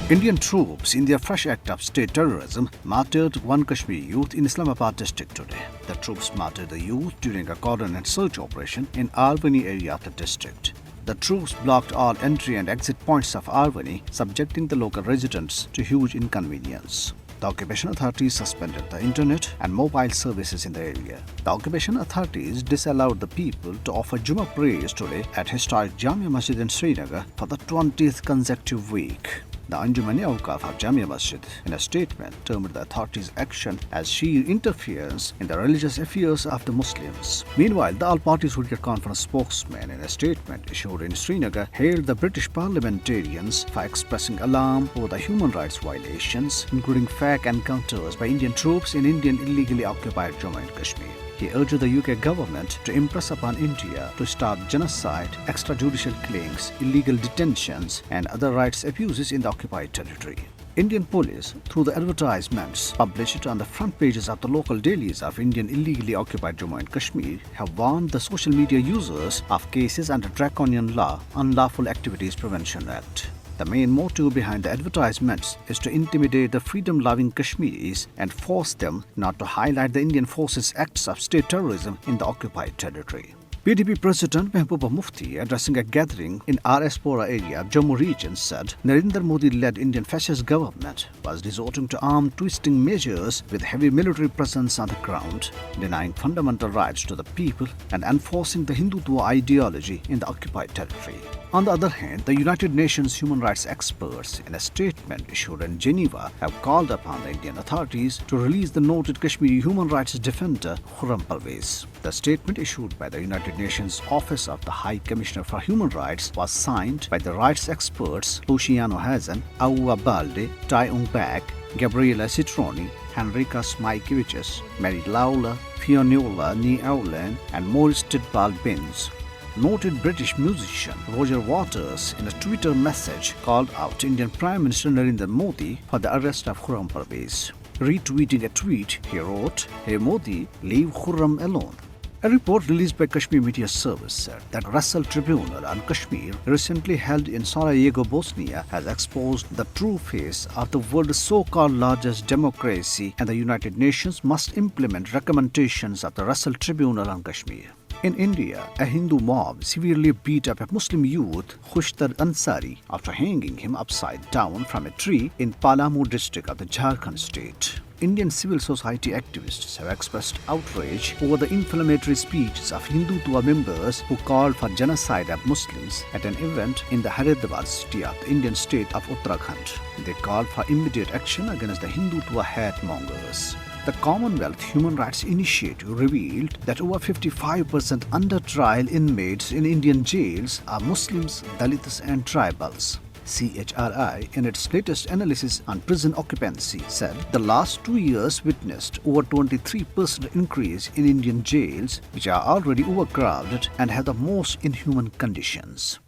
Indian troops, in their fresh act of state terrorism, martyred one Kashmiri youth in Islamabad district today. The troops martyred the youth during a cordon and search operation in Arvani area of the district. The troops blocked all entry and exit points of Arvani, subjecting the local residents to huge inconvenience. The occupation authorities suspended the internet and mobile services in the area. The occupation authorities disallowed the people to offer Jummah prayers today at historic Jamia Masjid in Srinagar for the 20th consecutive week. The Anjuman-e-Awqaf of Jamia Masjid, in a statement, termed the authorities' action as sheer interference in the religious affairs of the Muslims. Meanwhile, the All-Parties Hurriyat Conference spokesman, in a statement issued in Srinagar, hailed the British parliamentarians for expressing alarm over the human rights violations, including fake encounters by Indian troops in Indian illegally occupied Jammu and Kashmir. He urged the UK government to impress upon India to stop genocide, extrajudicial killings, illegal detentions, and other rights abuses in the occupied territory. Indian police, through the advertisements published on the front pages of the local dailies of Indian illegally occupied Jammu and Kashmir, have warned the social media users of cases under Draconian Law, Unlawful Activities Prevention Act. The main motive behind the advertisements is to intimidate the freedom-loving Kashmiris and force them not to highlight the Indian forces' acts of state terrorism in the occupied territory. PDP President Mehbooba Mufti, addressing a gathering in R.S.Pora area of Jammu region, said Narendra Modi-led Indian fascist government was resorting to arm-twisting measures with heavy military presence on the ground, denying fundamental rights to the people and enforcing the Hindutva ideology in the occupied territory. On the other hand, the United Nations human rights experts, in a statement issued in Geneva, have called upon the Indian authorities to release the noted Kashmiri human rights defender Khurram Parvez. The statement issued by the United Nations Office of the High Commissioner for Human Rights was signed by the rights experts Luciano Hazen, Auwa Balde, Tai Ung Bak, Gabriela Citroni, Henrika Smajkiewicz, Mary Lawler, Fionnuala Ni Aulén, and Maurice Tidball Binns. Noted British musician Roger Waters, in a Twitter message, called out Indian Prime Minister Narendra Modi for the arrest of Khurram Parvez. Retweeting a tweet, he wrote, "Hey Modi, leave Khurram alone." A report released by Kashmir Media Service said that Russell Tribunal on Kashmir, recently held in Sarajevo, Bosnia, has exposed the true face of the world's so-called largest democracy, and the United Nations must implement recommendations of the Russell Tribunal on Kashmir. In India, a Hindu mob severely beat up a Muslim youth, Khushtar Ansari, after hanging him upside down from a tree in Palamu district of the Jharkhand state. Indian civil society activists have expressed outrage over the inflammatory speeches of Hindutva members who called for genocide of Muslims at an event in the Hyderabad city of the Indian state of Uttarakhand. They called for immediate action against the Hindutva hate mongers. The Commonwealth Human Rights Initiative revealed that over 55% under trial inmates in Indian jails are Muslims, Dalits, and tribals. CHRI, in its latest analysis on prison occupancy, said the last 2 years witnessed over 23% increase in Indian jails, which are already overcrowded and have the most inhuman conditions.